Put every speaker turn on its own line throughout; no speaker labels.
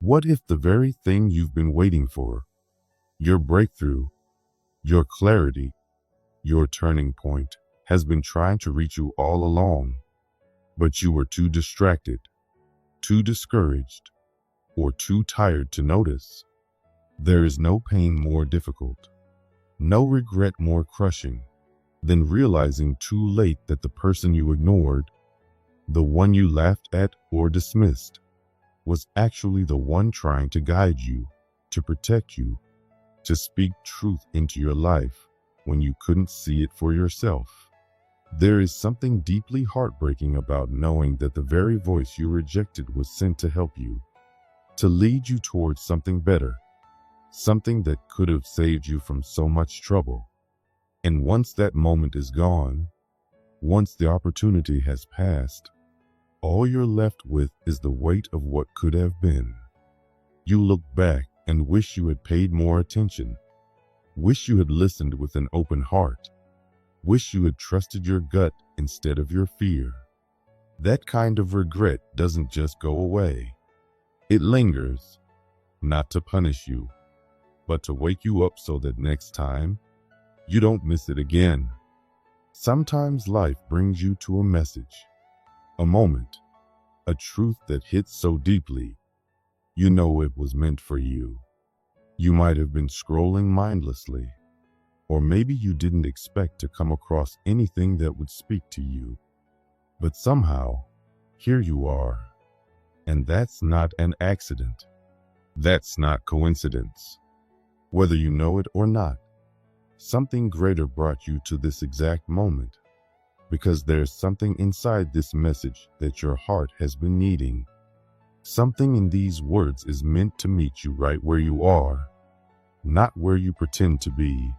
What if the very thing you've been waiting for, your breakthrough, your clarity, your turning point, has been trying to reach you all along, but you were too distracted, too discouraged, or too tired to notice? There is no pain more difficult, no regret more crushing, than realizing too late that the person you ignored, the one you laughed at or dismissed, was actually the one trying to guide you, to protect you, to speak truth into your life when you couldn't see it for yourself. There is something deeply heartbreaking about knowing that the very voice you rejected was sent to help you, to lead you towards something better, something that could have saved you from so much trouble. And once that moment is gone, once the opportunity has passed, all you're left with is the weight of what could have been. You look back and wish you had paid more attention, wish you had listened with an open heart, wish you had trusted your gut instead of your fear. That kind of regret doesn't just go away. It lingers, not to punish you, but to wake you up so that next time, you don't miss it again. Sometimes life brings you to a message, a moment, a truth that hits so deeply, you know it was meant for you. You might have been scrolling mindlessly, or maybe you didn't expect to come across anything that would speak to you. But somehow, here you are. And that's not an accident. That's not coincidence. Whether you know it or not, something greater brought you to this exact moment, because there's something inside this message that your heart has been needing. Something in these words is meant to meet you right where you are, not where you pretend to be,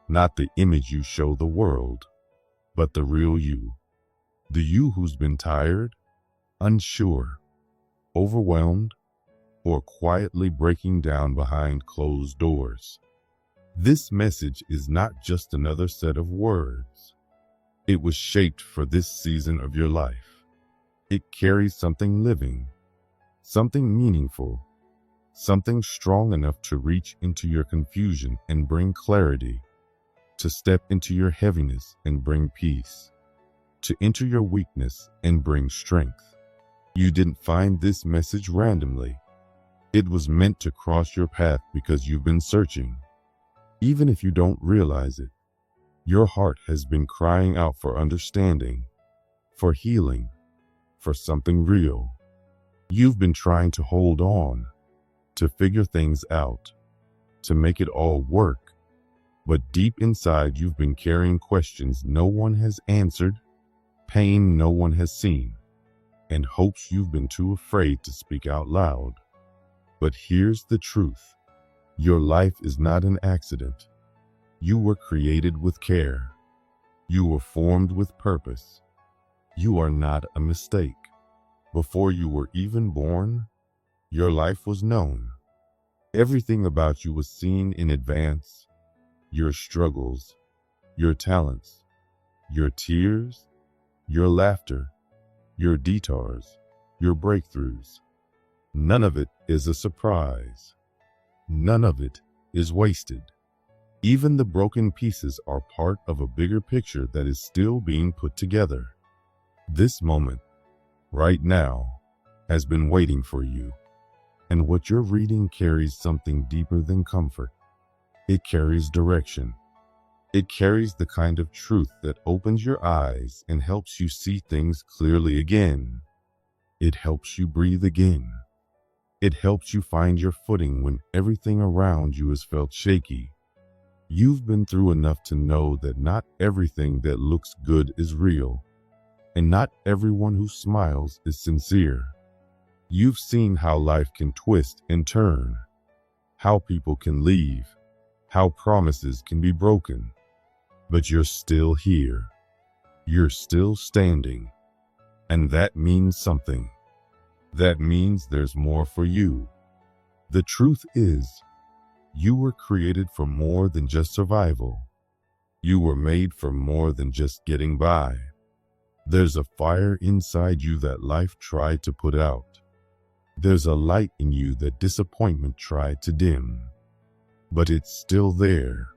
not the image you show the world, but the real you. The you who's been tired, unsure, overwhelmed, or quietly breaking down behind closed doors. This message is not just another set of words. It was shaped for this season of your life. It carries something living, something meaningful, something strong enough to reach into your confusion and bring clarity, to step into your heaviness and bring peace, to enter your weakness and bring strength. You didn't find this message randomly. It was meant to cross your path because you've been searching. Even if you don't realize it, your heart has been crying out for understanding, for healing, for something real. You've been trying to hold on, to figure things out, to make it all work. But deep inside, you've been carrying questions no one has answered, pain no one has seen, and hopes you've been too afraid to speak out loud. But here's the truth. Your life is not an accident. You were created with care. You were formed with purpose. You are not a mistake. Before you were even born, your life was known. Everything about you was seen in advance. Your struggles, your talents, your tears, your laughter, your detours, your breakthroughs. None of it is a surprise. None of it is wasted. Even the broken pieces are part of a bigger picture that is still being put together. This moment, right now, has been waiting for you. And what you're reading carries something deeper than comfort. It carries direction. It carries the kind of truth that opens your eyes and helps you see things clearly again. It helps you breathe again. It helps you find your footing when everything around you has felt shaky. You've been through enough to know that not everything that looks good is real, and not everyone who smiles is sincere. You've seen how life can twist and turn, how people can leave, how promises can be broken. But you're still here. You're still standing. And that means something. That means there's more for you. The truth is, you were created for more than just survival. You were made for more than just getting by. There's a fire inside you that life tried to put out. There's a light in you that disappointment tried to dim, but it's still there.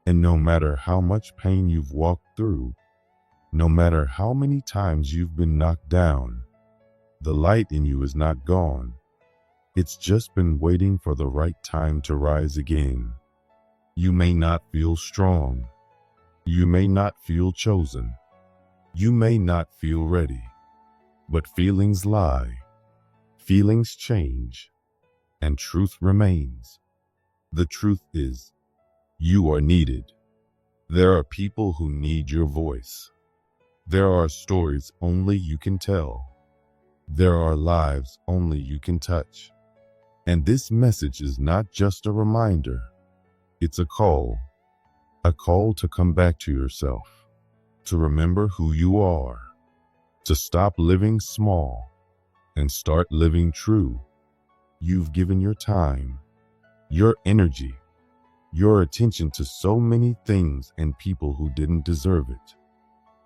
And no matter how much pain you've walked through, no matter how many times you've been knocked down, the light in you is not gone. It's just been waiting for the right time to rise again. You may not feel strong. You may not feel chosen. You may not feel ready. But feelings lie. Feelings change. And truth remains. The truth is, you are needed. There are people who need your voice. There are stories only you can tell. There are lives only you can touch. And this message is not just a reminder. It's a call to come back to yourself, to remember who you are, to stop living small and start living true. You've given your time, your energy, your attention to so many things and people who didn't deserve it.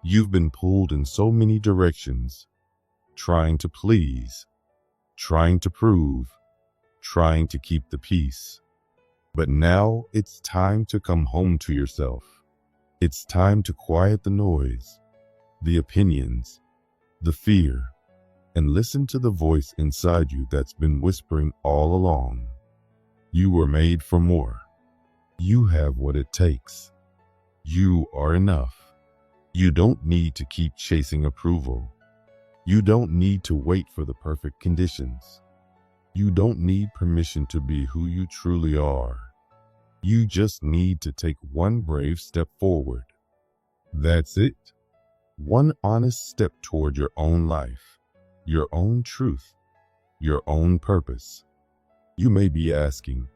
You've been pulled in so many directions, trying to please, trying to prove, trying to keep the peace. But now it's time to come home to yourself. It's time to quiet the noise, the opinions, the fear, and listen to the voice inside you that's been whispering all along. You were made for more. You have what it takes. You are enough. You don't need to keep chasing approval. You don't need to wait for the perfect conditions. You don't need permission to be who you truly are. You just need to take one brave step forward. That's it. One honest step toward your own life, your own truth, your own purpose. You may be asking,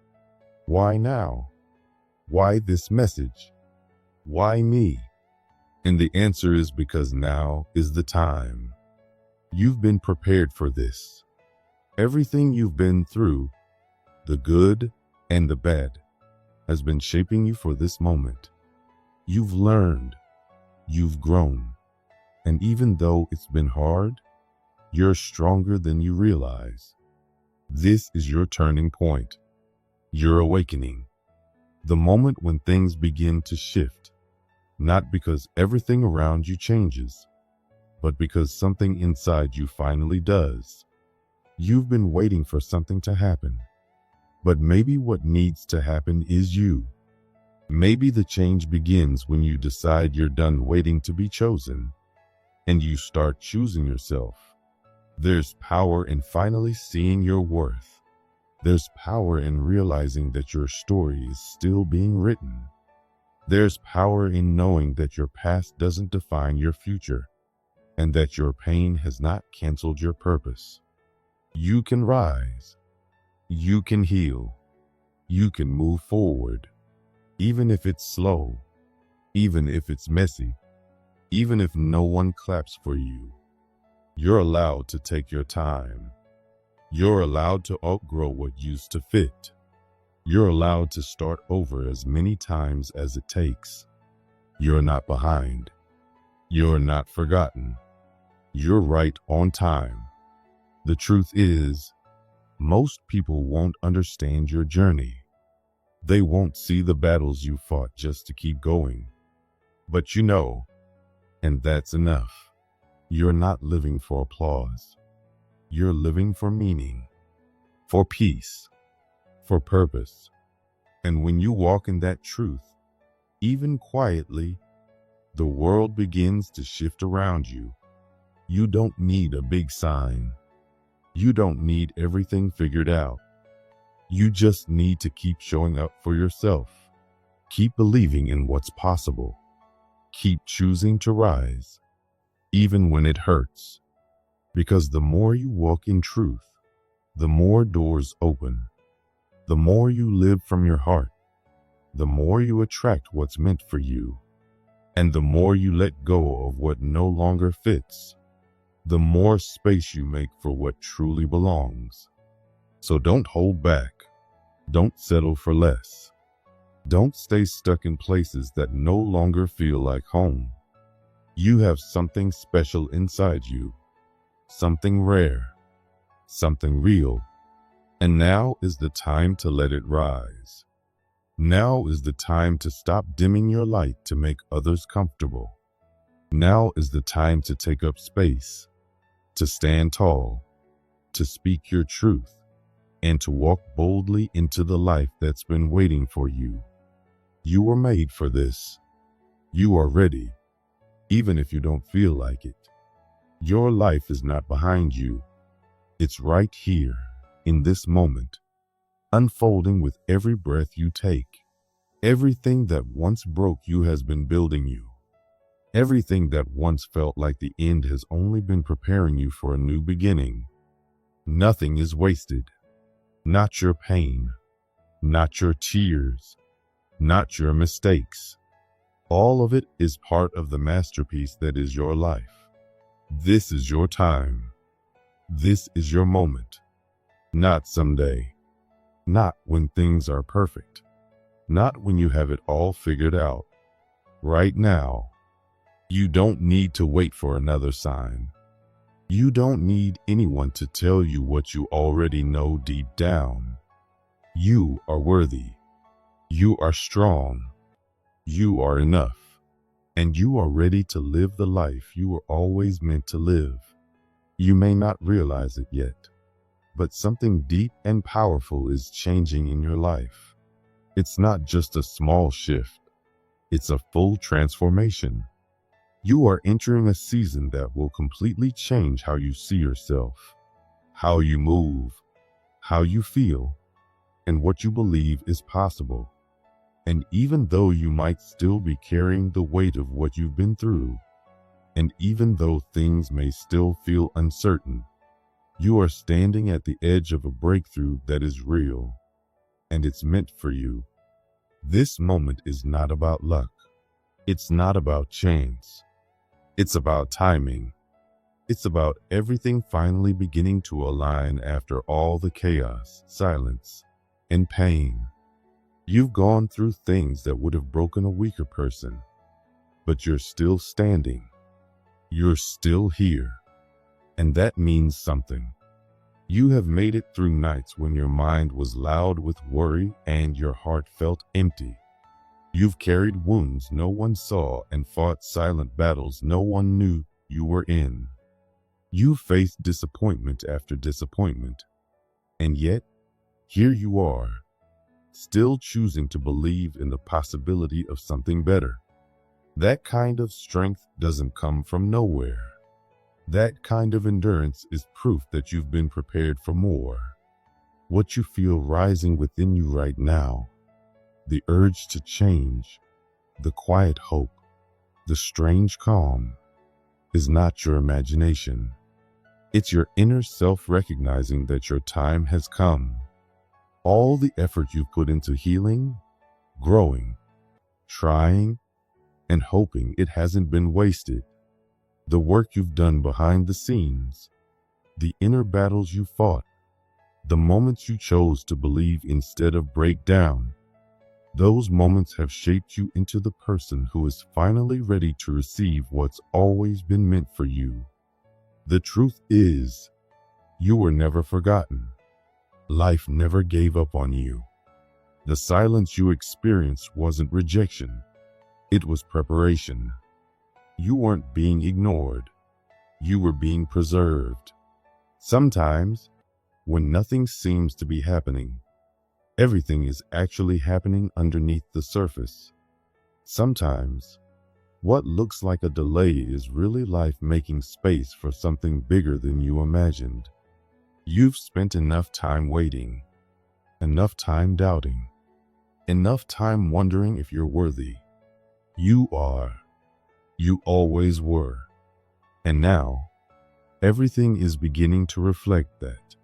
why now? Why this message? Why me? And the answer is because now is the time. You've been prepared for this. Everything you've been through, the good and the bad, has been shaping you for this moment. You've learned, you've grown, and even though it's been hard, you're stronger than you realize. This is your turning point, your awakening, the moment when things begin to shift, not because everything around you changes, but because something inside you finally does. You've been waiting for something to happen, but maybe what needs to happen is you. Maybe the change begins when you decide you're done waiting to be chosen, and you start choosing yourself. There's power in finally seeing your worth. There's power in realizing that your story is still being written. There's power in knowing that your past doesn't define your future, and that your pain has not canceled your purpose. You can rise. You can heal. You can move forward. Even if it's slow, even if it's messy, even if no one claps for you. You're allowed to take your time. You're allowed to outgrow what used to fit. You're allowed to start over as many times as it takes. You're not behind. You're not forgotten. You're right on time. The truth is, most people won't understand your journey. They won't see the battles you fought just to keep going. But you know, and that's enough. You're not living for applause. You're living for meaning, for peace, for purpose. And when you walk in that truth, even quietly, the world begins to shift around you. You don't need a big sign. You don't need everything figured out. You just need to keep showing up for yourself. Keep believing in what's possible. Keep choosing to rise, even when it hurts. Because the more you walk in truth, the more doors open. The more you live from your heart, the more you attract what's meant for you. And the more you let go of what no longer fits, the more space you make for what truly belongs. So don't hold back. Don't settle for less. Don't stay stuck in places that no longer feel like home. You have something special inside you, something rare, something real. And now is the time to let it rise. Now is the time to stop dimming your light to make others comfortable. Now is the time to take up space, to stand tall, to speak your truth, and to walk boldly into the life that's been waiting for you. You were made for this. You are ready, even if you don't feel like it. Your life is not behind you. It's right here, in this moment, unfolding with every breath you take. Everything that once broke you has been building you. Everything that once felt like the end has only been preparing you for a new beginning. Nothing is wasted. Not your pain, not your tears, not your mistakes. All of it is part of the masterpiece that is your life. This is your time. This is your moment. Not someday. Not when things are perfect. Not when you have it all figured out. Right now. You don't need to wait for another sign. You don't need anyone to tell you what you already know deep down. You are worthy. You are strong. You are enough. And you are ready to live the life you were always meant to live. You may not realize it yet, but something deep and powerful is changing in your life. It's not just a small shift. It's a full transformation. You are entering a season that will completely change how you see yourself, how you move, how you feel, and what you believe is possible. And even though you might still be carrying the weight of what you've been through, and even though things may still feel uncertain, you are standing at the edge of a breakthrough that is real, and it's meant for you. This moment is not about luck. It's not about chance. It's about timing. It's about everything finally beginning to align after all the chaos, silence, and pain. You've gone through things that would have broken a weaker person, but you're still standing. You're still here, and that means something. You have made it through nights when your mind was loud with worry and your heart felt empty. You've carried wounds no one saw and fought silent battles no one knew you were in. You faced disappointment after disappointment, and yet, here you are, still choosing to believe in the possibility of something better. That kind of strength doesn't come from nowhere. That kind of endurance is proof that you've been prepared for more. What you feel rising within you right now, the urge to change, the quiet hope, the strange calm, is not your imagination. It's your inner self recognizing that your time has come. All the effort you've put into healing, growing, trying, and hoping it hasn't been wasted. The work you've done behind the scenes, the inner battles you fought, the moments you chose to believe instead of break down, those moments have shaped you into the person who is finally ready to receive what's always been meant for you. The truth is, you were never forgotten. Life never gave up on you. The silence you experienced wasn't rejection. It was preparation. You weren't being ignored. You were being preserved. Sometimes, when nothing seems to be happening, everything is actually happening underneath the surface. Sometimes, what looks like a delay is really life making space for something bigger than you imagined. You've spent enough time waiting, enough time doubting, enough time wondering if you're worthy. You are. You always were. And now, everything is beginning to reflect that.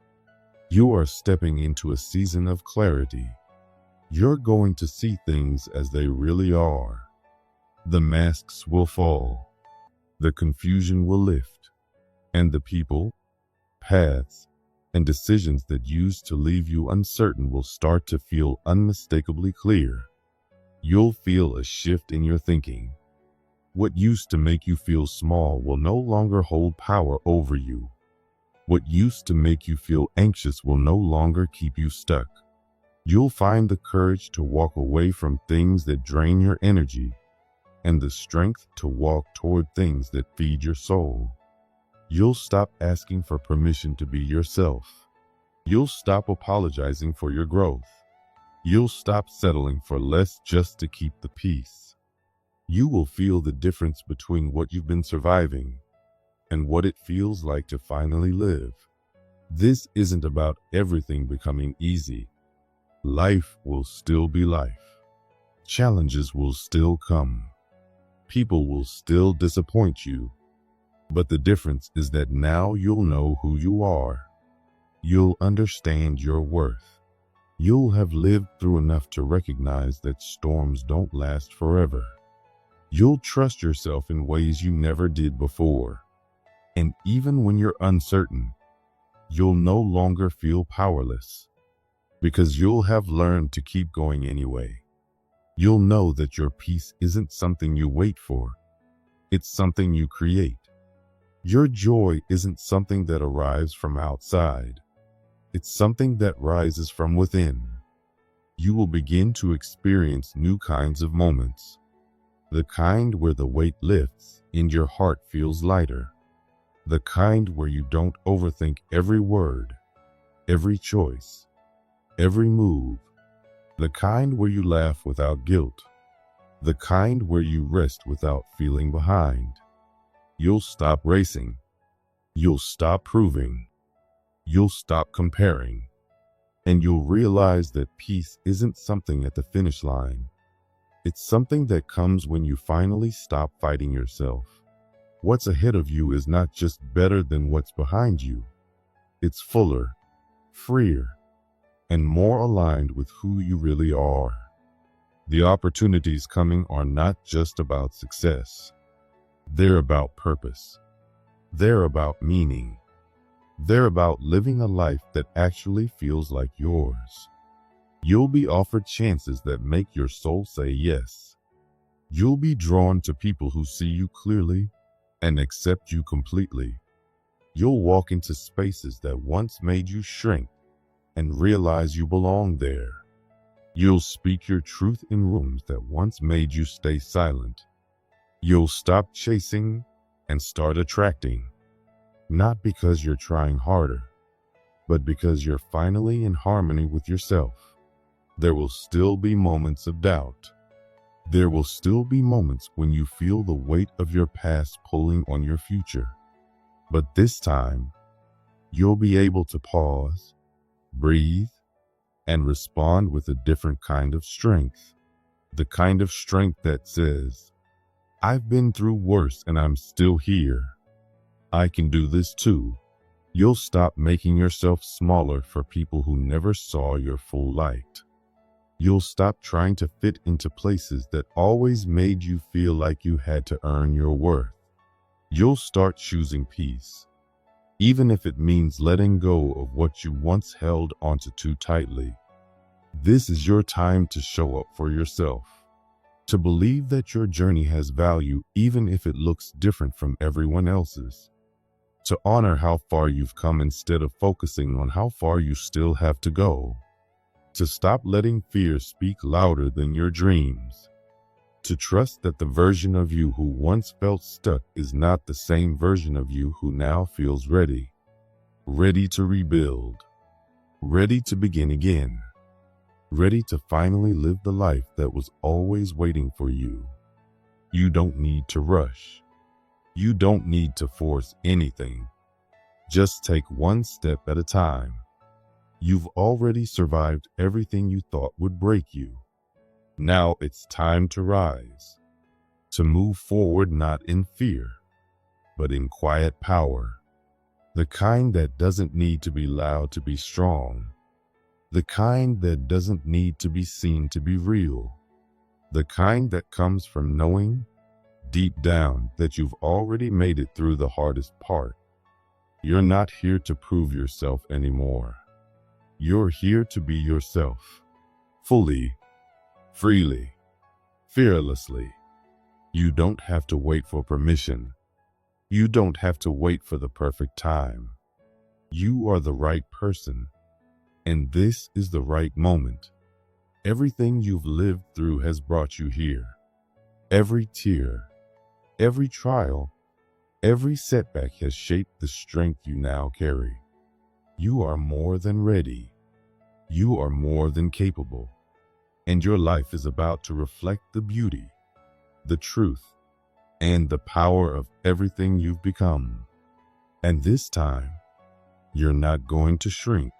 You are stepping into a season of clarity. You're going to see things as they really are. The masks will fall. The confusion will lift. And the people, paths, and decisions that used to leave you uncertain will start to feel unmistakably clear. You'll feel a shift in your thinking. What used to make you feel small will no longer hold power over you. What used to make you feel anxious will no longer keep you stuck. You'll find the courage to walk away from things that drain your energy and the strength to walk toward things that feed your soul. You'll stop asking for permission to be yourself. You'll stop apologizing for your growth. You'll stop settling for less just to keep the peace. You will feel the difference between what you've been surviving and what it feels like to finally live. This isn't about everything becoming easy. Life will still be life. Challenges will still come. People will still disappoint you. But the difference is that now you'll know who you are. You'll understand your worth. You'll have lived through enough to recognize that storms don't last forever. You'll trust yourself in ways you never did before. And even when you're uncertain, you'll no longer feel powerless, because you'll have learned to keep going anyway. You'll know that your peace isn't something you wait for. It's something you create. Your joy isn't something that arrives from outside. It's something that rises from within. You will begin to experience new kinds of moments. The kind where the weight lifts and your heart feels lighter. The kind where you don't overthink every word, every choice, every move. The kind where you laugh without guilt. The kind where you rest without feeling behind. You'll stop racing. You'll stop proving. You'll stop comparing. And you'll realize that peace isn't something at the finish line. It's something that comes when you finally stop fighting yourself. What's ahead of you is not just better than what's behind you. It's fuller, freer, and more aligned with who you really are. The opportunities coming are not just about success. They're about purpose. They're about meaning. They're about living a life that actually feels like yours. You'll be offered chances that make your soul say yes. You'll be drawn to people who see you clearly and accept you completely. You'll walk into spaces that once made you shrink and realize you belong there. You'll speak your truth in rooms that once made you stay silent. You'll stop chasing and start attracting, not because you're trying harder, but because you're finally in harmony with yourself. There will still be moments of doubt. There will still be moments when you feel the weight of your past pulling on your future. But this time, you'll be able to pause, breathe, and respond with a different kind of strength. The kind of strength that says, I've been through worse and I'm still here. I can do this too. You'll stop making yourself smaller for people who never saw your full light. You'll stop trying to fit into places that always made you feel like you had to earn your worth. You'll start choosing peace, even if it means letting go of what you once held onto too tightly. This is your time to show up for yourself, to believe that your journey has value even if it looks different from everyone else's, to honor how far you've come instead of focusing on how far you still have to go, to stop letting fear speak louder than your dreams, to trust that the version of you who once felt stuck is not the same version of you who now feels ready to rebuild, ready to begin again, ready to finally live the life that was always waiting for you. You don't need to rush. You don't need to force anything. Just take one step at a time. You've already survived everything you thought would break you. Now it's time to rise, to move forward not in fear, but in quiet power. The kind that doesn't need to be loud to be strong. The kind that doesn't need to be seen to be real. The kind that comes from knowing deep down that you've already made it through the hardest part. You're not here to prove yourself anymore. You're here to be yourself, fully, freely, fearlessly. You don't have to wait for permission. You don't have to wait for the perfect time. You are the right person, and this is the right moment. Everything you've lived through has brought you here. Every tear, every trial, every setback has shaped the strength you now carry. You are more than ready. You are more than capable. And your life is about to reflect the beauty, the truth, and the power of everything you've become. And this time, you're not going to shrink.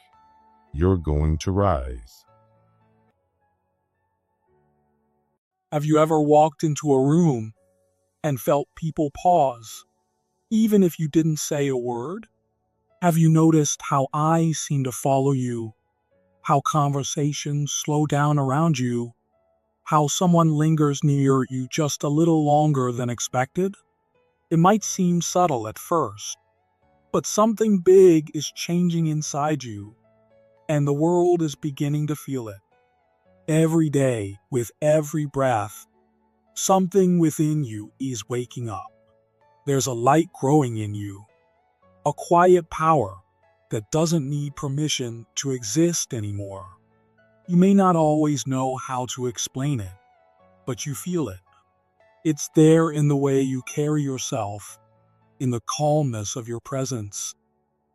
You're going to rise.
Have you ever walked into a room and felt people pause, even if you didn't say a word? Have you noticed how eyes seem to follow you, how conversations slow down around you, how someone lingers near you just a little longer than expected? It might seem subtle at first, but something big is changing inside you, and the world is beginning to feel it. Every day, with every breath, something within you is waking up. There's a light growing in you, a quiet power that doesn't need permission to exist anymore. You may not always know how to explain it, but you feel it. It's there in the way you carry yourself, in the calmness of your presence,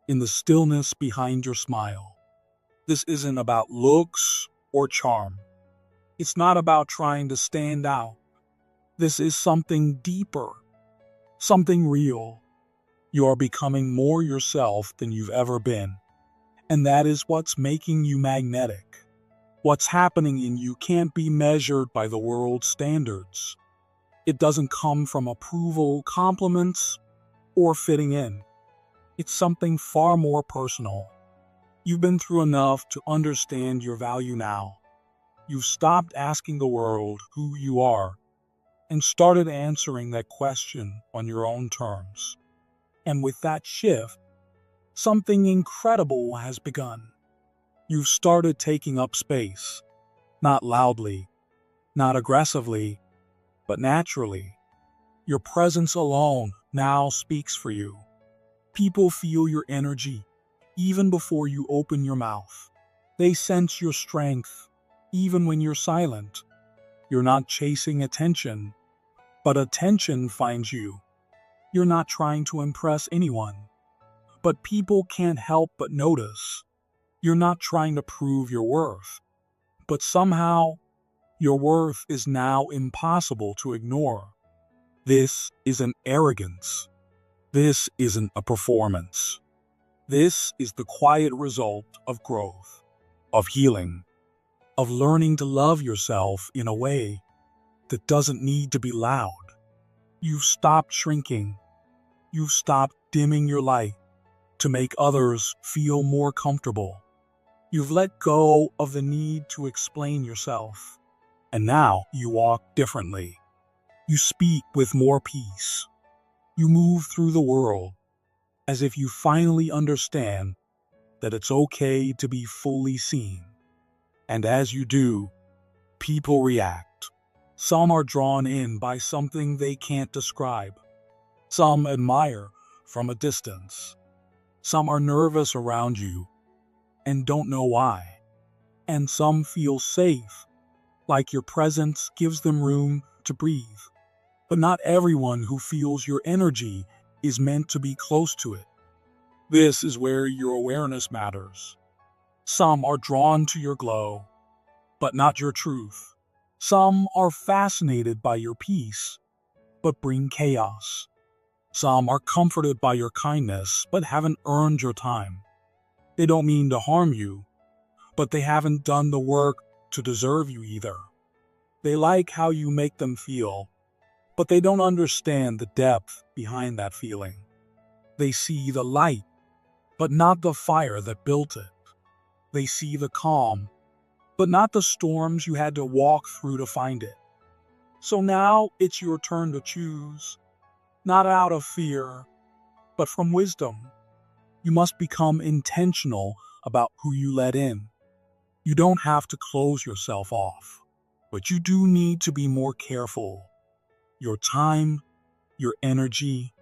in the stillness behind your smile. This isn't about looks or charm. It's not about trying to stand out. This is something deeper, something real. You are becoming more yourself than you've ever been. And that is what's making you magnetic. What's happening in you can't be measured by the world's standards. It doesn't come from approval, compliments, or fitting in. It's something far more personal. You've been through enough to understand your value now. You've stopped asking the world who you are and started answering that question on your own terms. And with that shift, something incredible has begun. You've started taking up space, not loudly, not aggressively, but naturally. Your presence alone now speaks for you. People feel your energy even before you open your mouth. They sense your strength even when you're silent. You're not chasing attention, but attention finds you. You're not trying to impress anyone, but people can't help but notice. You're not trying to prove your worth, but somehow your worth is now impossible to ignore. This isn't arrogance. This isn't a performance. This is the quiet result of growth, of healing, of learning to love yourself in a way that doesn't need to be loud. You've stopped shrinking. You've stopped dimming your light to make others feel more comfortable. You've let go of the need to explain yourself. And now you walk differently. You speak with more peace. You move through the world as if you finally understand that it's okay to be fully seen. And as you do, people react. Some are drawn in by something they can't describe. Some admire from a distance. Some are nervous around you and don't know why. And some feel safe, like your presence gives them room to breathe. But not everyone who feels your energy is meant to be close to it. This is where your awareness matters. Some are drawn to your glow, but not your truth. Some are fascinated by your peace, but bring chaos. Some are comforted by your kindness, but haven't earned your time. They don't mean to harm you, but they haven't done the work to deserve you either. They like how you make them feel, but they don't understand the depth behind that feeling. They see the light, but not the fire that built it. They see the calm, but not the storms you had to walk through to find it. So now it's your turn to choose, not out of fear, but from wisdom. You must become intentional about who you let in. You don't have to close yourself off, but you do need to be more careful. Your time, your energy,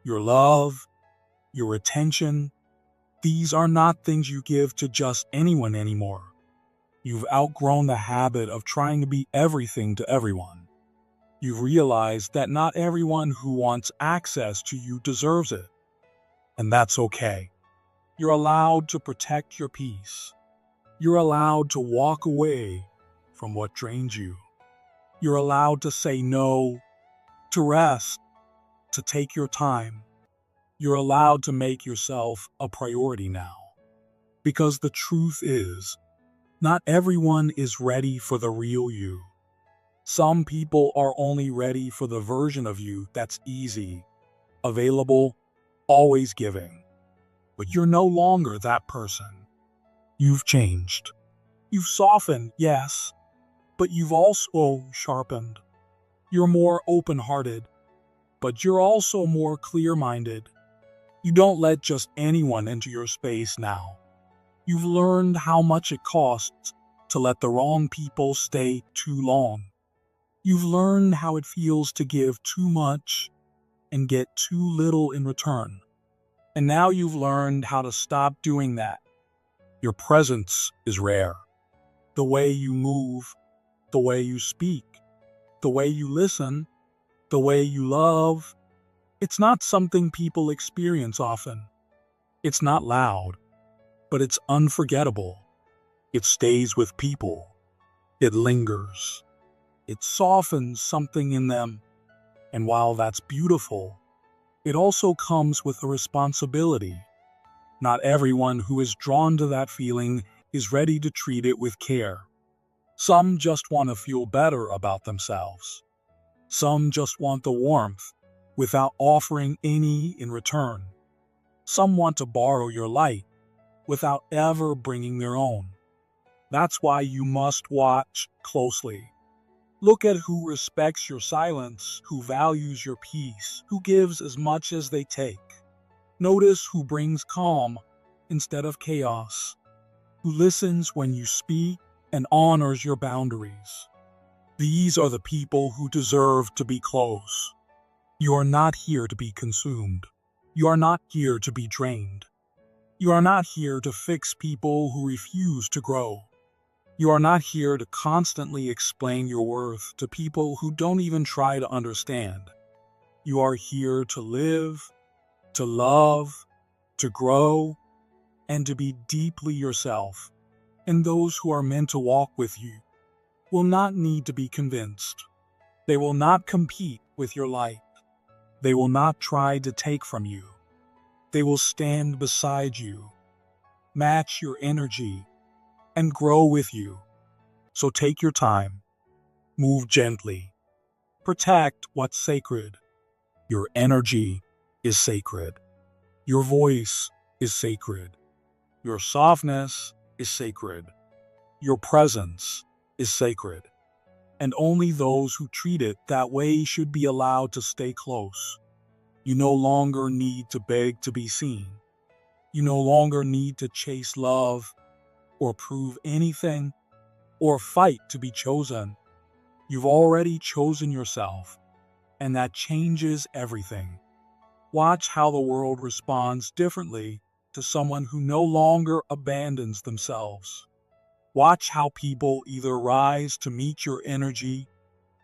your love, your attention, These are not things you give to just anyone anymore. You've outgrown the habit of trying to be everything to everyone. You've realized that not everyone who wants access to you deserves it. And that's okay. You're allowed to protect your peace. You're allowed to walk away from what drains you. You're allowed to say no, to rest, to take your time. You're allowed to make yourself a priority now. Because the truth is, not everyone is ready for the real you. Some people are only ready for the version of you that's easy, available, always giving. But you're no longer that person. You've changed. You've softened, yes, but you've also sharpened. You're more open-hearted, but you're also more clear-minded. You don't let just anyone into your space now. You've learned how much it costs to let the wrong people stay too long. You've learned how it feels to give too much and get too little in return. And now you've learned how to stop doing that. Your presence is rare. The way you move, the way you speak, the way you listen, the way you love, it's not something people experience often. It's not loud, but it's unforgettable. It stays with people. It lingers. It softens something in them. And while that's beautiful, it also comes with a responsibility. Not everyone who is drawn to that feeling is ready to treat it with care. Some just want to feel better about themselves. Some just want the warmth without offering any in return. Some want to borrow your light without ever bringing their own. That's why you must watch closely. Look at who respects your silence, who values your peace, who gives as much as they take. Notice who brings calm instead of chaos, who listens when you speak and honors your boundaries. These are the people who deserve to be close. You are not here to be consumed. You are not here to be drained. You are not here to fix people who refuse to grow. You are not here to constantly explain your worth to people who don't even try to understand. You are here to live, to love, to grow, and to be deeply yourself. And those who are meant to walk with you will not need to be convinced. They will not compete with your light. They will not try to take from you. They will stand beside you, match your energy, and grow with you. So take your time. Move gently. Protect what's sacred. Your energy is sacred. Your voice is sacred. Your softness is sacred. Your presence is sacred. And only those who treat it that way should be allowed to stay close. You no longer need to beg to be seen. You no longer need to chase love or prove anything or fight to be chosen. You've already chosen yourself, and that changes everything. Watch how the world responds differently to someone who no longer abandons themselves. Watch how people either rise to meet your energy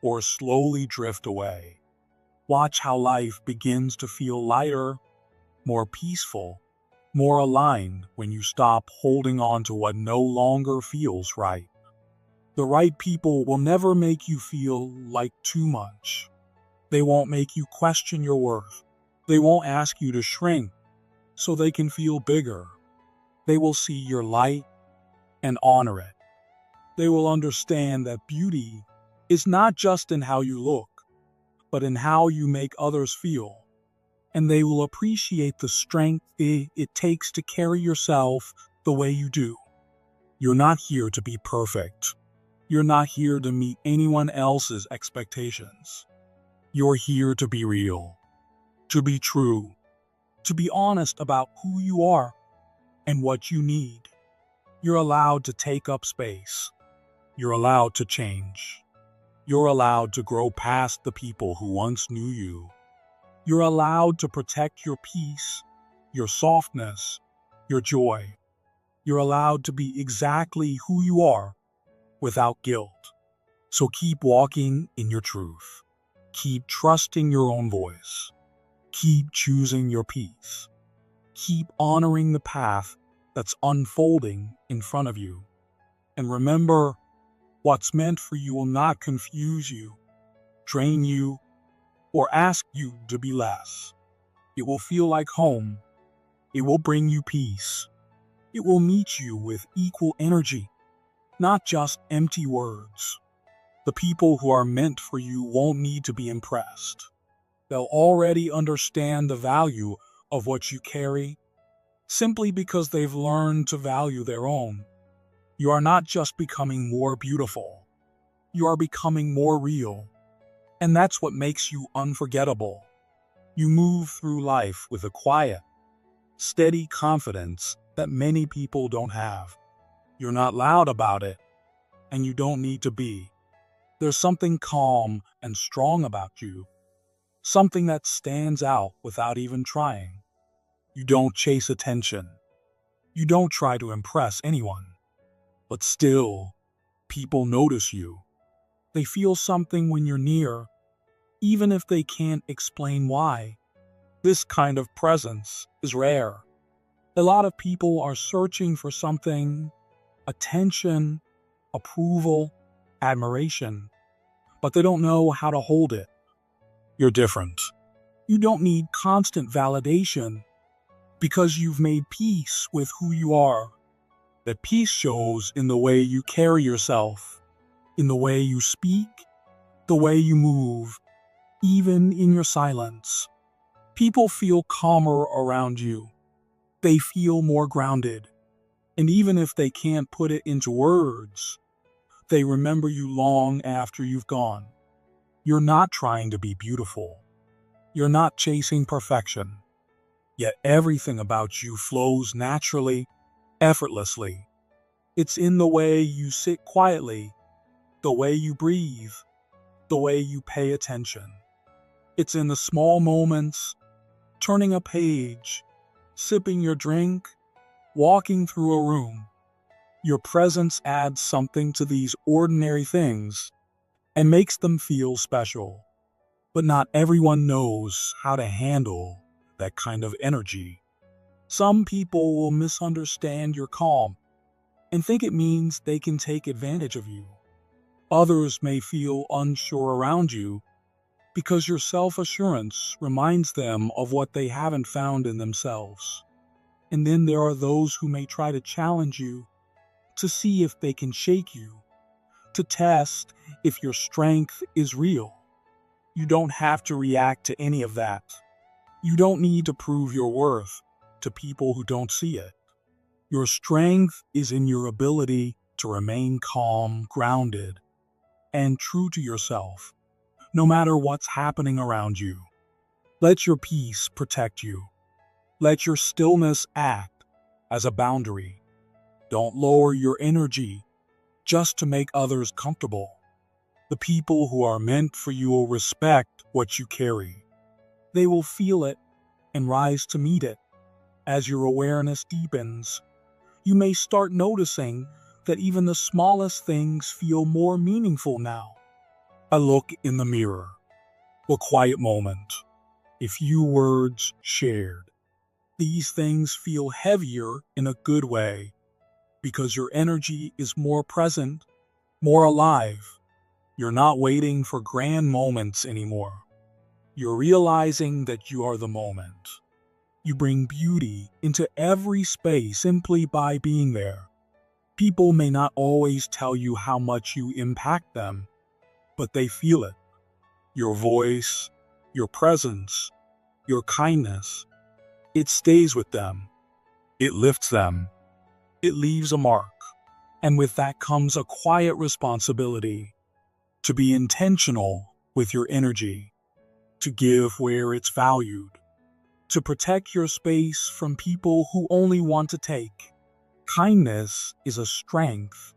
or slowly drift away. Watch how life begins to feel lighter, more peaceful, more aligned when you stop holding on to what no longer feels right. The right people will never make you feel like too much. They won't make you question your worth. They won't ask you to shrink so they can feel bigger. They will see your light and honor it. They will understand that beauty is not just in how you look, but in how you make others feel. And they will appreciate the strength it takes to carry yourself the way you do. You're not here to be perfect. You're not here to meet anyone else's expectations. You're here to be real, to be true, to be honest about who you are and what you need. You're allowed to take up space. You're allowed to change. You're allowed to grow past the people who once knew you. You're allowed to protect your peace, your softness, your joy. You're allowed to be exactly who you are without guilt. So keep walking in your truth. Keep trusting your own voice. Keep choosing your peace. Keep honoring the path that's unfolding in front of you. And remember, what's meant for you will not confuse you, drain you, or ask you to be less. It will feel like home. It will bring you peace. It will meet you with equal energy, not just empty words. The people who are meant for you won't need to be impressed. They'll already understand the value of what you carry simply because they've learned to value their own. You are not just becoming more beautiful. You are becoming more real. And that's what makes you unforgettable. You move through life with a quiet, steady confidence that many people don't have. You're not loud about it, and you don't need to be. There's something calm and strong about you, something that stands out without even trying. You don't chase attention. You don't try to impress anyone. But still, people notice you. They feel something when you're near, even if they can't explain why. This kind of presence is rare. A lot of people are searching for something: attention, approval, admiration, but they don't know how to hold it. You're different. You don't need constant validation because you've made peace with who you are. That peace shows in the way you carry yourself, in the way you speak, the way you move, even in your silence. People feel calmer around you. They feel more grounded. And even if they can't put it into words, they remember you long after you've gone. You're not trying to be beautiful. You're not chasing perfection. Yet everything about you flows naturally, effortlessly. It's in the way you sit quietly, the way you breathe, the way you pay attention. It's in the small moments, turning a page, sipping your drink, walking through a room. Your presence adds something to these ordinary things and makes them feel special. But not everyone knows how to handle that kind of energy. Some people will misunderstand your calm and think it means they can take advantage of you. Others may feel unsure around you because your self-assurance reminds them of what they haven't found in themselves. And then there are those who may try to challenge you, to see if they can shake you, to test if your strength is real. You don't have to react to any of that. You don't need to prove your worth to people who don't see it. Your strength is in your ability to remain calm, grounded, and true to yourself, no matter what's happening around you. Let your peace protect you. Let your stillness act as a boundary. Don't lower your energy just to make others comfortable. The people who are meant for you will respect what you carry. They will feel it and rise to meet it. As your awareness deepens, you may start noticing that even the smallest things feel more meaningful now. A look in the mirror, a quiet moment, a few words shared. These things feel heavier in a good way because your energy is more present, more alive. You're not waiting for grand moments anymore. You're realizing that you are the moment. You bring beauty into every space simply by being there. People may not always tell you how much you impact them, but they feel it. Your voice, your presence, your kindness, it stays with them. It lifts them. It leaves a mark. And with that comes a quiet responsibility to be intentional with your energy, to give where it's valued, to protect your space from people who only want to take. Kindness is a strength,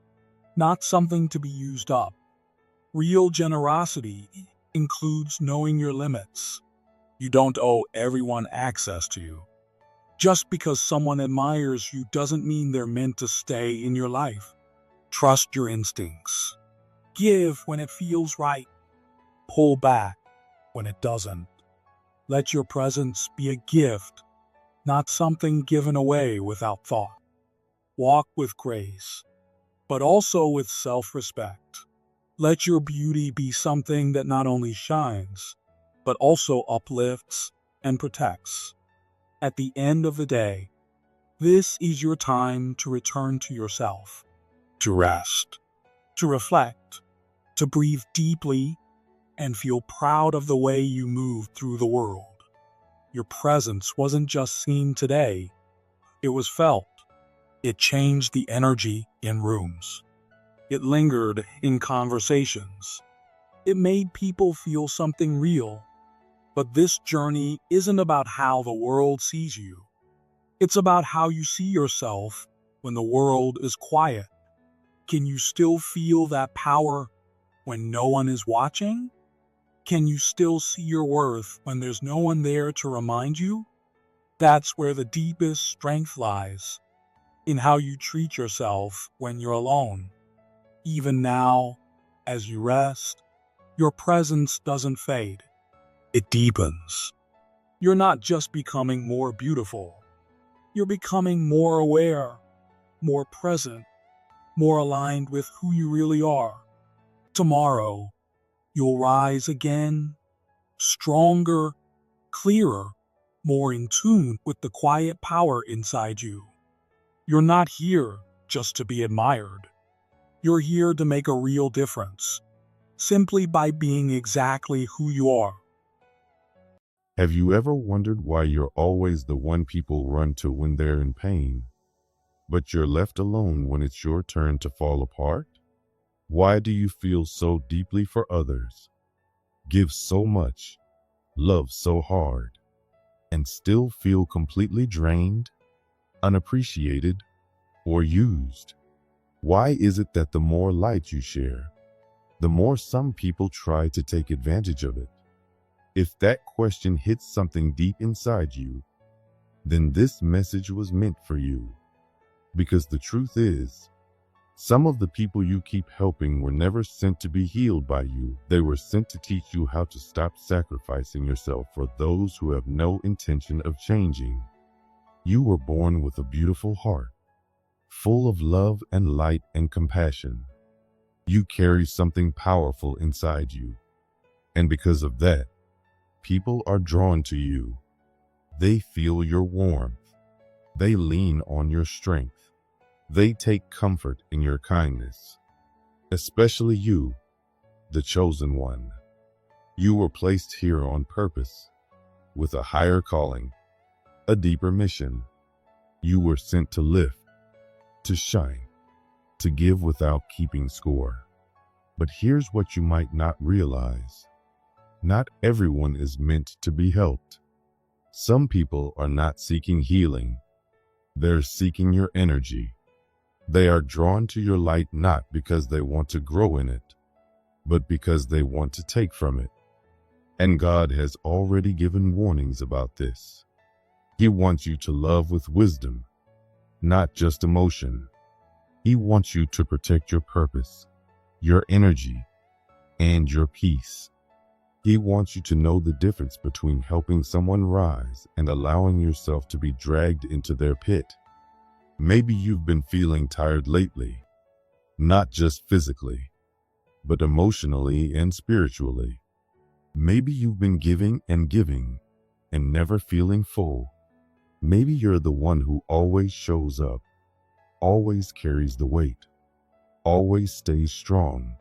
not something to be used up. Real generosity includes knowing your limits. You don't owe everyone access to you. Just because someone admires you doesn't mean they're meant to stay in your life. Trust your instincts. Give when it feels right. Pull back when it doesn't. Let your presence be a gift, not something given away without thought. Walk with grace, but also with self-respect. Let your beauty be something that not only shines, but also uplifts and protects. At the end of the day, this is your time to return to yourself, to rest, to reflect, to breathe deeply, and feel proud of the way you moved through the world. Your presence wasn't just seen today, it was felt. It changed the energy in rooms. It lingered in conversations. It made people feel something real. But this journey isn't about how the world sees you. It's about how you see yourself when the world is quiet. Can you still feel that power when no one is watching? Can you still see your worth when there's no one there to remind you? That's where the deepest strength lies, in how you treat yourself when you're alone. Even now, as you rest, your presence doesn't fade. It deepens. You're not just becoming more beautiful. You're becoming more aware, more present, more aligned with who you really are. Tomorrow, you'll rise again, stronger, clearer, more in tune with the quiet power inside you. You're not here just to be admired. You're here to make a real difference, simply by being exactly who you are.
Have you ever wondered why you're always the one people run to when they're in pain, but you're left alone when it's your turn to fall apart? Why do you feel so deeply for others, give so much, love so hard, and still feel completely drained, unappreciated, or used? Why is it that the more light you share, the more some people try to take advantage of it? If that question hits something deep inside you, then this message was meant for you. Because the truth is, some of the people you keep helping were never sent to be healed by you. They were sent to teach you how to stop sacrificing yourself for those who have no intention of changing. You were born with a beautiful heart, full of love and light and compassion. You carry something powerful inside you. And because of that, people are drawn to you. They feel your warmth. They lean on your strength. They take comfort in your kindness. Especially you, the chosen one. You were placed here on purpose, with a higher calling, a deeper mission. You were sent to lift, to shine, to give without keeping score. But here's what you might not realize. Not everyone is meant to be helped. Some people are not seeking healing. They're seeking your energy. They are drawn to your light not because they want to grow in it, but because they want to take from it. And God has already given warnings about this. He wants you to love with wisdom, not just emotion. He wants you to protect your purpose, your energy, and your peace. He wants you to know the difference between helping someone rise and allowing yourself to be dragged into their pit. Maybe you've been feeling tired lately, not just physically, but emotionally and spiritually. Maybe you've been giving and never feeling full. Maybe you're the one who always shows up, always carries the weight, always stays strong,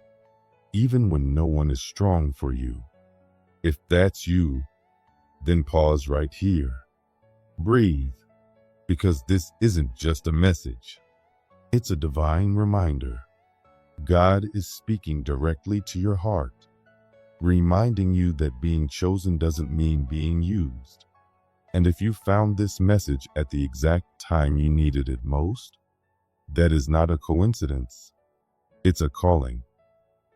even when no one is strong for you. If that's you, then pause right here. Breathe, because this isn't just a message. It's a divine reminder. God is speaking directly to your heart, reminding you that being chosen doesn't mean being used. And if you found this message at the exact time you needed it most, that is not a coincidence. It's a calling.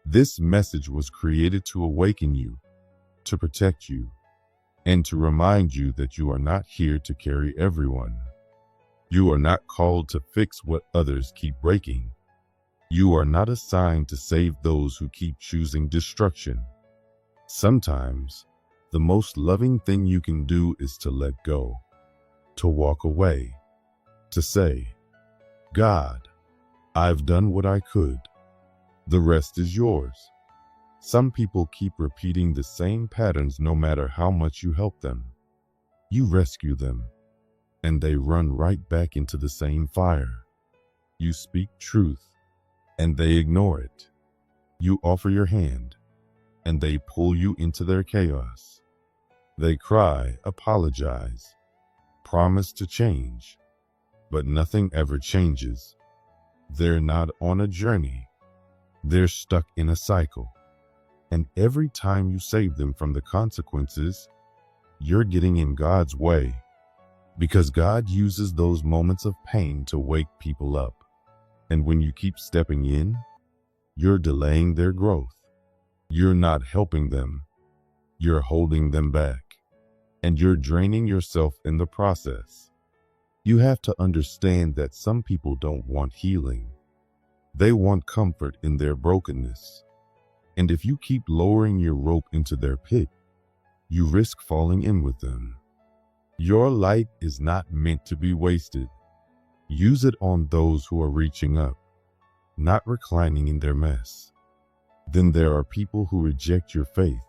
This message was created to awaken you, to protect you, and to remind you that you are not here to carry everyone. You are not called to fix what others keep breaking. You are not assigned to save those who keep choosing destruction. Sometimes, the most loving thing you can do is to let go, to walk away, to say, God, I've done what I could. The rest is yours. Some people keep repeating the same patterns no matter how much you help them. You rescue them, and they run right back into the same fire. You speak truth, and they ignore it. You offer your hand, and they pull you into their chaos. They cry, apologize, promise to change, but nothing ever changes. They're not on a journey. They're stuck in a cycle. And every time you save them from the consequences, you're getting in God's way, because God uses those moments of pain to wake people up. And when you keep stepping in, you're delaying their growth. You're not helping them. You're holding them back. And you're draining yourself in the process. You have to understand that some people don't want healing. They want comfort in their brokenness. And if you keep lowering your rope into their pit, you risk falling in with them. Your light is not meant to be wasted. Use it on those who are reaching up, not reclining in their mess. Then there are people who reject your faith,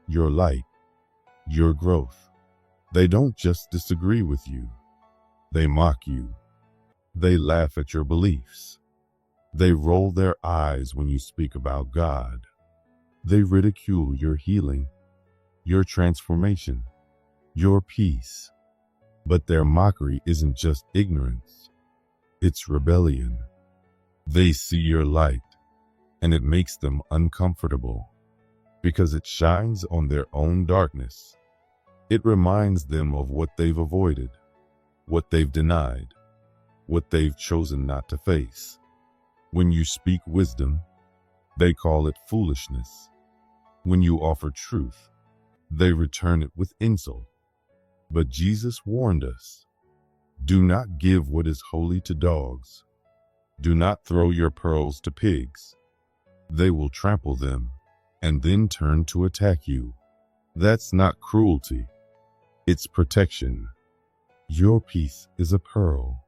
your light, your growth. They don't just disagree with you. They mock you. They laugh at your beliefs. They roll their eyes when you speak about God. They ridicule your healing, your transformation, your peace. But their mockery isn't just ignorance. It's rebellion. They see your light, and it makes them uncomfortable because it shines on their own darkness. It reminds them of what they've avoided, what they've denied, what they've chosen not to face. When you speak wisdom, they call it foolishness. When you offer truth, they return it with insult. But Jesus warned us, do not give what is holy to dogs. Do not throw your pearls to pigs. They will trample them and then turn to attack you. That's not cruelty. It's protection. Your peace is a pearl.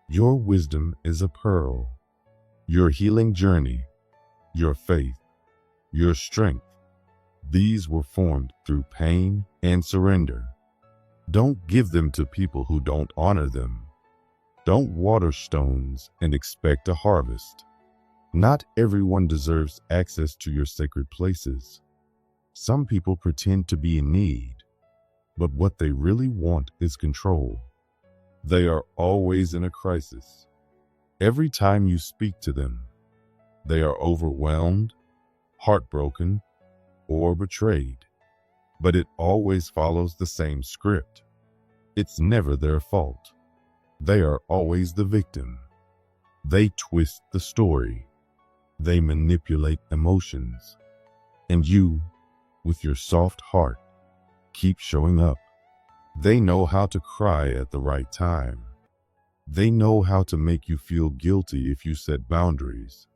Your wisdom is a pearl. Your healing journey, your faith, your strength, these were formed through pain and surrender. Don't give them to people who don't honor them. Don't water stones and expect a harvest. Not everyone deserves access to your sacred places. Some people pretend to be in need, but what they really want is control. They are always in a crisis. Every time you speak to them, they are overwhelmed, heartbroken, or betrayed. But it always follows the same script. It's never their fault. They are always the victim. They twist the story. They manipulate emotions. And you, with your soft heart, keep showing up. They know how to cry at the right time. They know how to make you feel guilty if you set boundaries.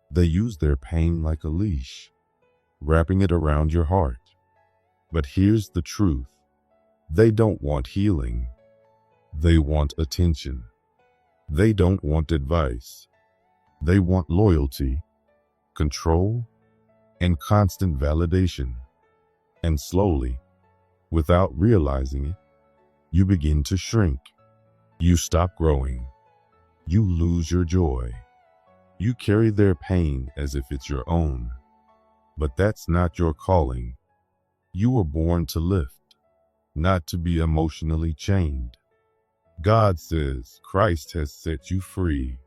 They use their pain like a leash, wrapping it around your heart. But here's the truth. They don't want healing. They want attention. They don't want advice. They want loyalty, control, and constant validation. And slowly, without realizing it, you begin to shrink. You stop growing. You lose your joy. You carry their pain as if it's your own. But that's not your calling. You were born to lift, not to be emotionally chained. God says Christ has set you free.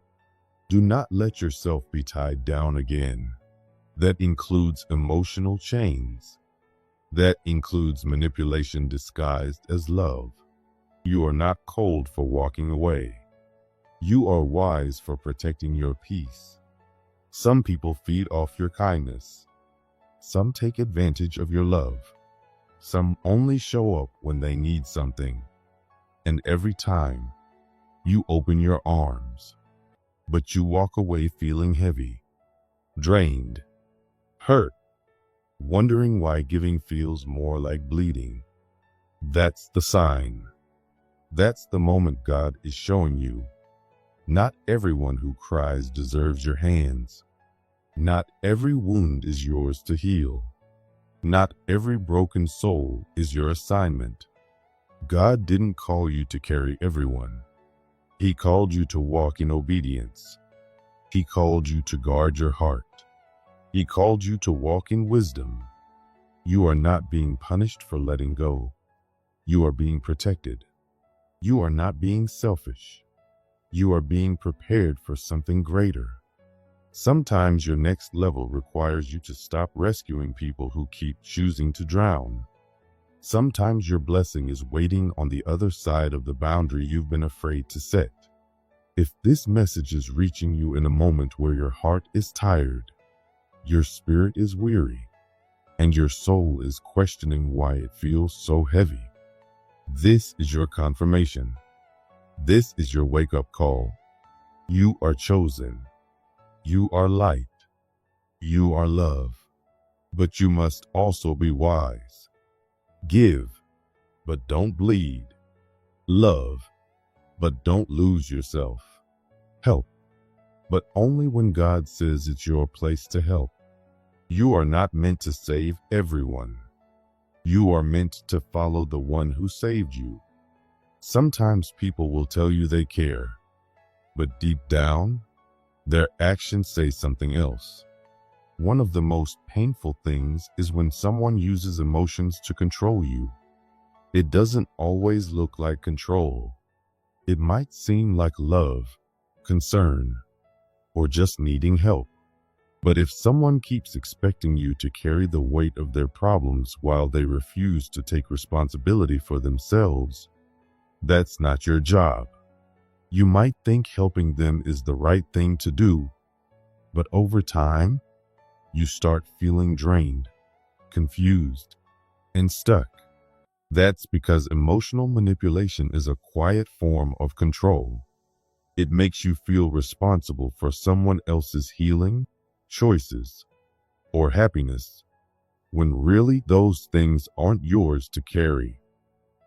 Do not let yourself be tied down again. That includes emotional chains. That includes manipulation disguised as love. You are not cold for walking away. You are wise for protecting your peace. Some people feed off your kindness. Some take advantage of your love. Some only show up when they need something, and every time you open your arms, but you walk away feeling heavy, drained, hurt, wondering why giving feels more like bleeding. That's the sign. That's the moment God is showing you. Not everyone who cries deserves your hands. Not every wound is yours to heal. Not every broken soul is your assignment. God didn't call you to carry everyone. He called you to walk in obedience. He called you to guard your heart. He called you to walk in wisdom. You are not being punished for letting go. You are being protected. You are not being selfish. You are being prepared for something greater. Sometimes your next level requires you to stop rescuing people who keep choosing to drown. Sometimes your blessing is waiting on the other side of the boundary you've been afraid to set. If this message is reaching you in a moment where your heart is tired, your spirit is weary, and your soul is questioning why it feels so heavy, this is your confirmation. This is your wake-up call. You are chosen. You are light. You are love. But you must also be wise. Give, but don't bleed. Love, but don't lose yourself. Help, but only when God says it's your place to help. You are not meant to save everyone. You are meant to follow the one who saved you. Sometimes people will tell you they care, but deep down, their actions say something else. One of the most painful things is when someone uses emotions to control you. It doesn't always look like control. It might seem like love, concern, or just needing help. But if someone keeps expecting you to carry the weight of their problems while they refuse to take responsibility for themselves, that's not your job. You might think helping them is the right thing to do, but over time, you start feeling drained, confused, and stuck. That's because emotional manipulation is a quiet form of control. It makes you feel responsible for someone else's healing, choices, or happiness, when really those things aren't yours to carry.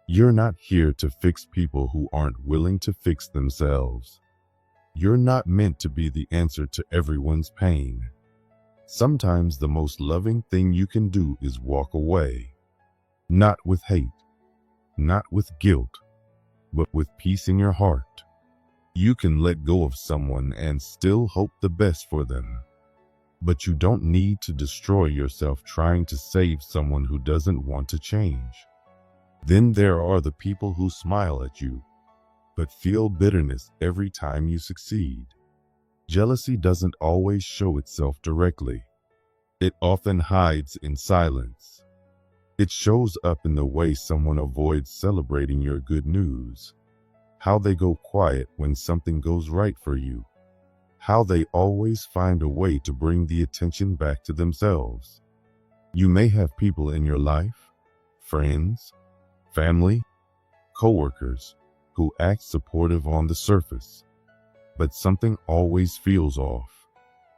You're not here to fix people who aren't willing to fix themselves. You're not meant to be the answer to everyone's pain. Sometimes the most loving thing you can do is walk away. Not with hate, not with guilt, but with peace in your heart. You can let go of someone and still hope the best for them. But you don't need to destroy yourself trying to save someone who doesn't want to change. Then there are the people who smile at you, but feel bitterness every time you succeed. Jealousy doesn't always show itself directly. It often hides in silence. It shows up in the way someone avoids celebrating your good news, how they go quiet when something goes right for you, how they always find a way to bring the attention back to themselves. You may have people in your life, friends, family, coworkers, who act supportive on the surface, but something always feels off.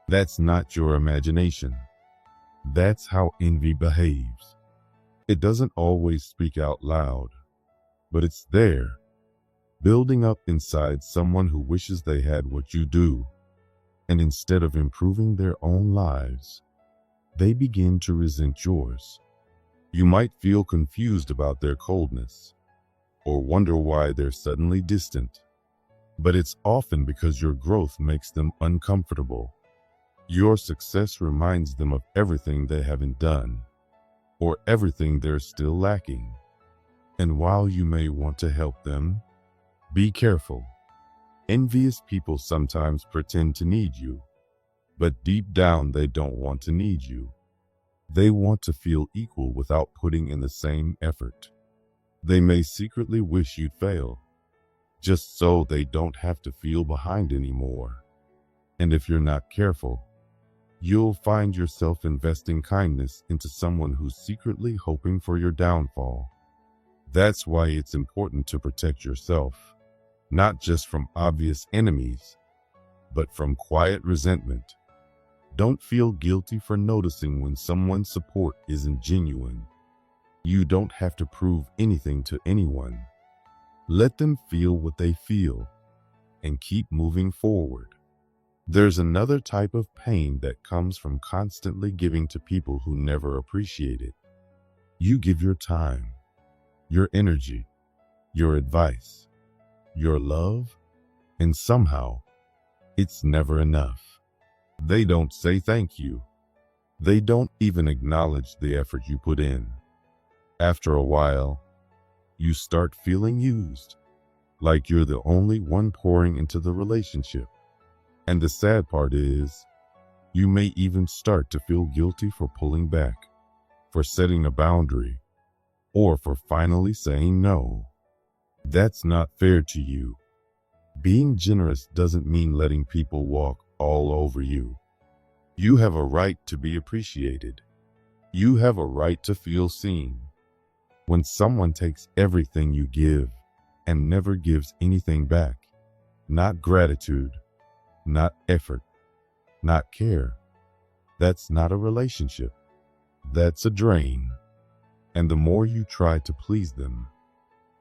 That's not your imagination. That's how envy behaves. It doesn't always speak out loud, but it's there, building up inside someone who wishes they had what you do. And instead of improving their own lives, they begin to resent yours. You might feel confused about their coldness, or wonder why they're suddenly distant. But it's often because your growth makes them uncomfortable. Your success reminds them of everything they haven't done, or everything they're still lacking. And while you may want to help them, be careful. Envious people sometimes pretend to need you, but deep down they don't want to need you. They want to feel equal without putting in the same effort. They may secretly wish you'd fail, just so they don't have to feel behind anymore. And if you're not careful, You'll find yourself investing kindness into someone who's secretly hoping for your downfall. That's why it's important to protect yourself, not just from obvious enemies, but from quiet resentment. Don't feel guilty for noticing when someone's support isn't genuine. You don't have to prove anything to anyone. Let them feel what they feel and keep moving forward. There's another type of pain that comes from constantly giving to people who never appreciate it. You give your time, your energy, your advice, your love, and somehow it's never enough. They don't say thank you. They don't even acknowledge the effort you put in. After a while, you start feeling used, like you're the only one pouring into the relationship. And the sad part is, you may even start to feel guilty for pulling back, for setting a boundary, or for finally saying no. That's not fair to you. Being generous doesn't mean letting people walk all over you. You have a right to be appreciated. You have a right to feel seen. When someone takes everything you give and never gives anything back, not gratitude, not effort, not care, that's not a relationship. That's a drain. And the more you try to please them,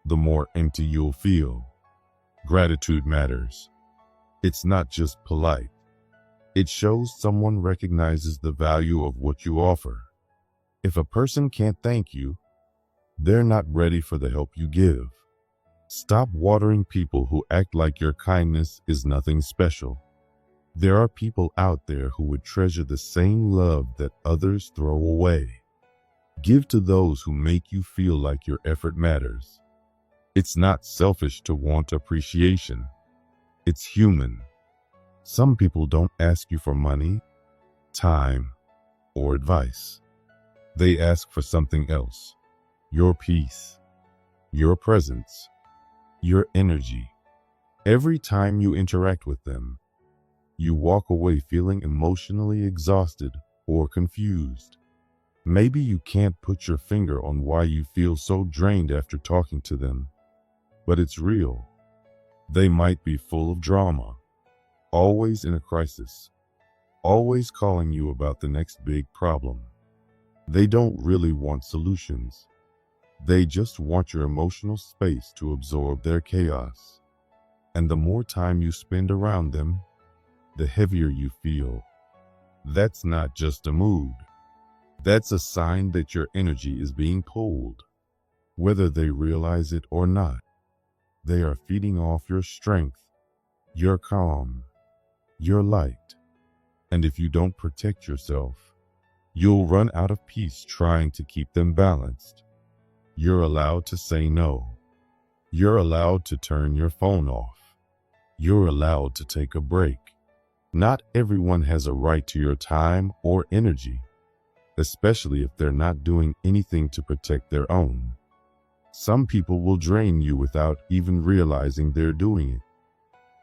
the more empty you'll feel. Gratitude matters. It's not just polite. It shows someone recognizes the value of what you offer. If a person can't thank you, they're not ready for the help you give. Stop watering people who act like your kindness is nothing special. There are people out there who would treasure the same love that others throw away. Give to those who make you feel like your effort matters. It's not selfish to want appreciation. It's human. Some people don't ask you for money, time, or advice. They ask for something else. Your peace, your presence, your energy. Every time you interact with them, you walk away feeling emotionally exhausted or confused. Maybe you can't put your finger on why you feel so drained after talking to them, but it's real. They might be full of drama, always in a crisis, always calling you about the next big problem. They don't really want solutions. They just want your emotional space to absorb their chaos. And the more time you spend around them, the heavier you feel. That's not just a mood. That's a sign that your energy is being pulled. Whether they realize it or not, they are feeding off your strength, your calm, your light. And if you don't protect yourself, you'll run out of peace trying to keep them balanced. You're allowed to say no. You're allowed to turn your phone off. You're allowed to take a break. Not everyone has a right to your time or energy, especially if they're not doing anything to protect their own. Some people will drain you without even realizing they're doing it,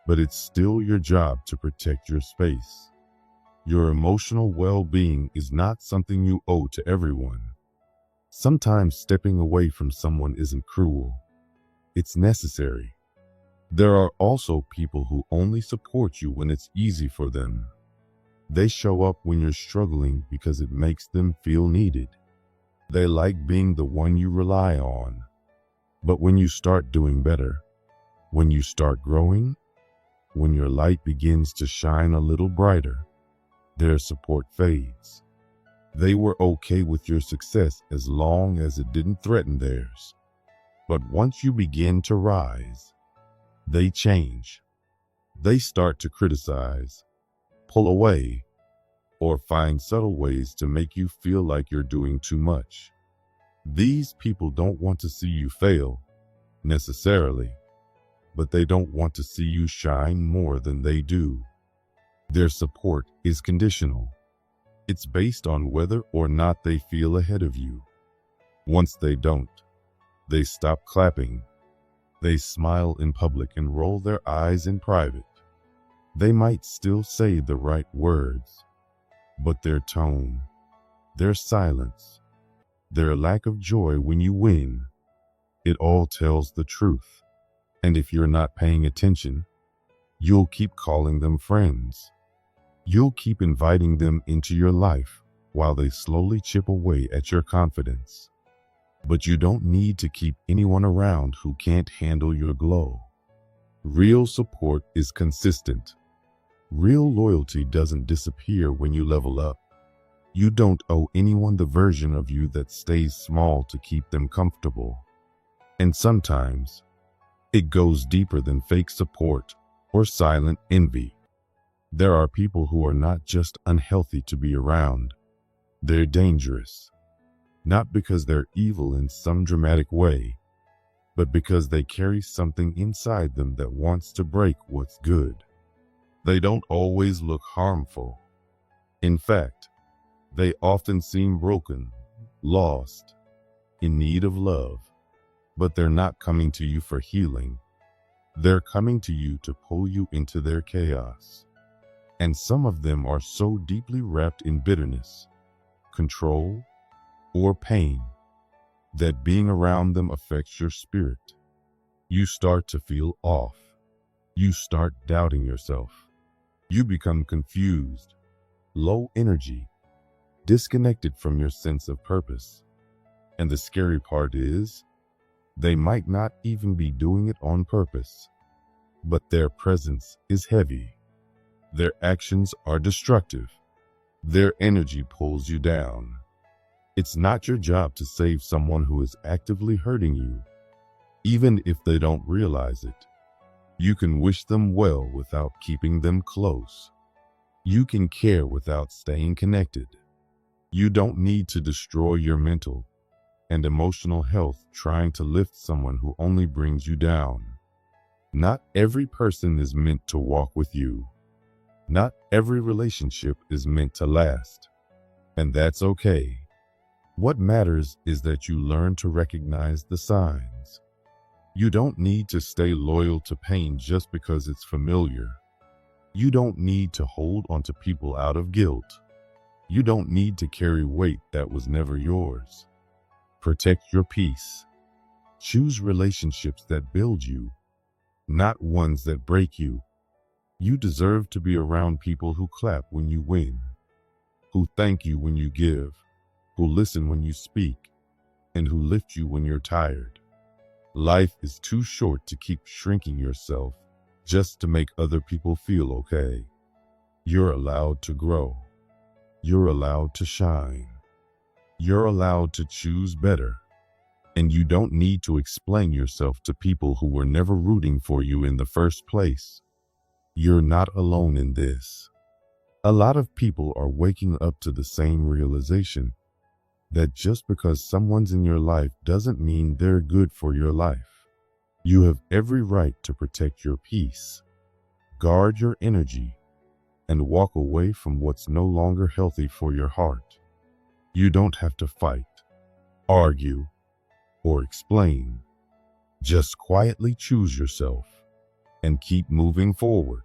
but it's still your job to protect your space. Your emotional well-being is not something you owe to everyone. Sometimes stepping away from someone isn't cruel. It's necessary. There are also people who only support you when it's easy for them. They show up when you're struggling because it makes them feel needed. They like being the one you rely on. But when you start doing better, when you start growing, when your light begins to shine a little brighter, their support fades. They were okay with your success as long as it didn't threaten theirs. But once you begin to rise, they change. They start to criticize, pull away, or find subtle ways to make you feel like you're doing too much. These people don't want to see you fail, necessarily, but they don't want to see you shine more than they do. Their support is conditional. It's based on whether or not they feel ahead of you. Once they don't, they stop clapping. They smile in public and roll their eyes in private. They might still say the right words, but their tone, their silence, their lack of joy when you win, it all tells the truth. And if you're not paying attention, you'll keep calling them friends. You'll keep inviting them into your life while they slowly chip away at your confidence. But you don't need to keep anyone around who can't handle your glow. Real support is consistent. Real loyalty doesn't disappear when you level up. You don't owe anyone the version of you that stays small to keep them comfortable. And sometimes, it goes deeper than fake support or silent envy. There are people who are not just unhealthy to be around. They're dangerous. Not because they're evil in some dramatic way, but because they carry something inside them that wants to break what's good. They don't always look harmful. In fact, they often seem broken, lost, in need of love. But they're not coming to you for healing. They're coming to you to pull you into their chaos. And some of them are so deeply wrapped in bitterness, control, or pain that being around them affects your spirit. You start to feel off. You start doubting yourself. You become confused, low energy, disconnected from your sense of purpose. And the scary part is, they might not even be doing it on purpose, but their presence is heavy. Their actions are destructive. Their energy pulls you down. It's not your job to save someone who is actively hurting you, even if they don't realize it. You can wish them well without keeping them close. You can care without staying connected. You don't need to destroy your mental and emotional health trying to lift someone who only brings you down. Not every person is meant to walk with you. Not every relationship is meant to last. And that's okay. What matters is that you learn to recognize the signs. You don't need to stay loyal to pain just because it's familiar. You don't need to hold onto people out of guilt. You don't need to carry weight that was never yours. Protect your peace. Choose relationships that build you, not ones that break you. You deserve to be around people who clap when you win, who thank you when you give, who listen when you speak, and who lift you when you're tired. Life is too short to keep shrinking yourself just to make other people feel okay. You're allowed to grow. You're allowed to shine. You're allowed to choose better. And you don't need to explain yourself to people who were never rooting for you in the first place. You're not alone in this. A lot of people are waking up to the same realization that just because someone's in your life doesn't mean they're good for your life. You have every right to protect your peace, guard your energy, and walk away from what's no longer healthy for your heart. You don't have to fight, argue, or explain. Just quietly choose yourself and keep moving forward.